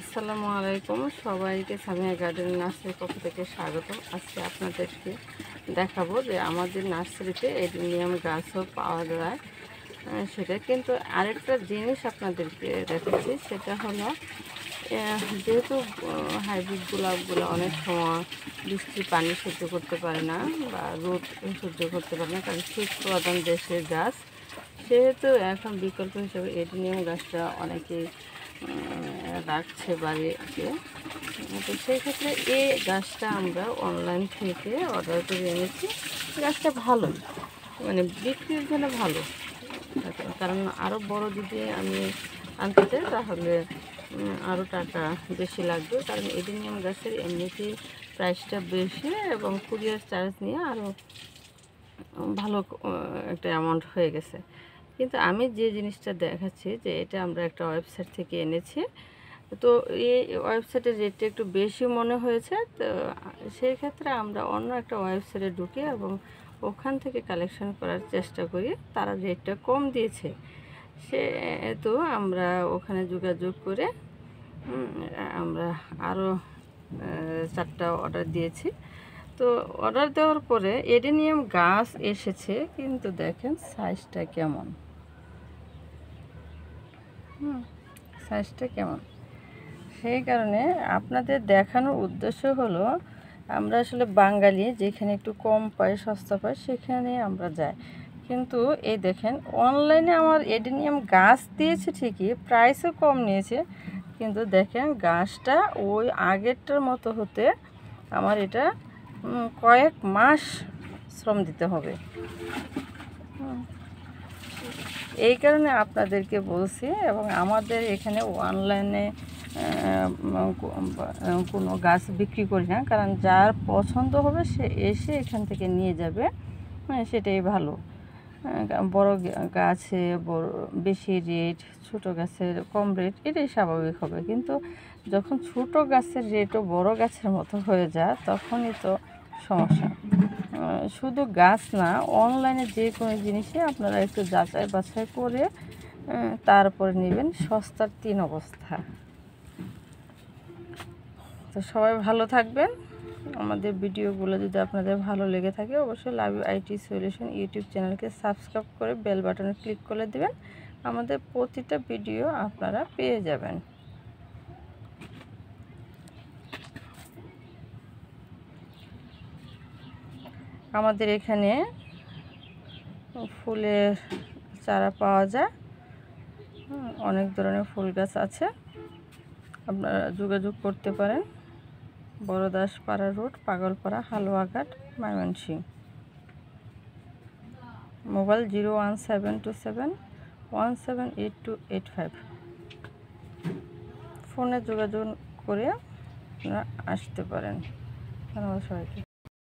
আসসালামু আলাইকুম, সবাইকে সামিয়া গার্ডেন নার্সারির পক্ষ থেকে স্বাগতম। আজকে আপনাদেরকে দেখাবো যে আমাদের নার্সারিতে এডেনিয়াম গাছও পাওয়া যায়। সেটা কিন্তু আরেকটা জিনিস আপনাদেরকে দেখাচ্ছি, সেটা হলো যেহেতু হাইব্রিড গোলাপগুলো অনেক সময় বৃষ্টির পানি সহ্য করতে পারে না বা রোদ সহ্য করতে পারে না, কারণ শীত প্রধান দেশের গাছ, সেহেতু এখন বিকল্প হিসেবে এডেনিয়াম গাছটা অনেকেই রাখছে বাড়িতে। তো সেই ক্ষেত্রে এই গাছটা আমরা অনলাইন থেকে অর্ডার করে এনেছি। গাছটা ভালো, মানে বিক্রির জন্য ভালো, কারণ আরও বড় যদি আমি আনতে চাই তাহলে আরও টাকা বেশি লাগবে, কারণ এডেনিয়াম গাছের এমনিতেই প্রাইসটা বেশি এবং কুরিয়ার চার্জ নিয়ে আরও ভালো একটা অ্যামাউন্ট হয়ে গেছে। কিন্তু আমি যে জিনিসটা দেখাচ্ছি যে এটা আমরা একটা ওয়েবসাইট থেকে এনেছি, তো এই ওয়েবসাইটের রেটটা একটু বেশি মনে হয়েছে। তো সেই ক্ষেত্রে আমরা অন্য একটা ওয়েবসাইটে ঢুকি এবং ওখান থেকে কালেকশন করার চেষ্টা করি, তারা রেটটা কম দিয়েছে, সেহেতু আমরা ওখানে যোগাযোগ করে আমরা আরও 4টা অর্ডার দিয়েছি। তো অর্ডার দেওয়ার পরে এডেনিয়াম গাছ এসেছে, কিন্তু দেখেন সাইজটা কেমন, সাইজটা কেমন। সেই কারণে আপনাদের দেখানোর উদ্দেশ্য হলো, আমরা আসলে বাঙালি, যেখানে একটু কম পাই, সস্তা পাই, সেখানে আমরা যাই। কিন্তু এই দেখেন, অনলাইনে আমার এডেনিয়াম গাছ দিয়েছে ঠিকই, প্রাইসও কম নিয়েছে, কিন্তু দেখেন গাছটা ওই আগেরটার মতো হতে আমার এটা কয়েক মাস শ্রম দিতে হবে। এই কারণে আপনাদেরকে বলছি, এবং আমাদের এখানে অনলাইনে কোনো গাছ বিক্রি করি না, কারণ যার পছন্দ হবে সে এসে এখান থেকে নিয়ে যাবে, সেটাই ভালো। বড় গাছে বড় বেশি রেট, ছোট গাছের কম রেট, এটাই স্বাভাবিক হবে। কিন্তু যখন ছোট গাছের রেটও বড় গাছের মতো হয়ে যায়, তখনই তো সমস্যা। শুধু গাছ না, অনলাইনে যে কোনো জিনিসে আপনারা একটু যাচাই বাছাই করে তারপরে নেবেন। সস্তার 3 অবস্থা। তো সবাই ভালো থাকবেন। আমাদের ভিডিওগুলো যদি আপনাদের ভালো লেগে থাকে, অবশ্যই লাভ আইটি সলিউশন ইউটিউব চ্যানেলকে সাবস্ক্রাইব করে বেল বাটনে ক্লিক করে দেবেন। আমাদের প্রতিটা ভিডিও আপনারা পেয়ে যাবেন। আমাদের এখানে ফুলের চারা পাওয়া যায়, অনেক ধরনের ফুল গাছ আছে, আপনারা যোগাযোগ করতে পারেন। বড়দাসপাড়া রোড, পাগলপাড়া, হালুয়াঘাট, ময়মনসিংহ। মোবাইল 01727178285। ফোনে যোগাযোগ করে আপনারা আসতে পারেন। ধন্যবাদ সবাইকে।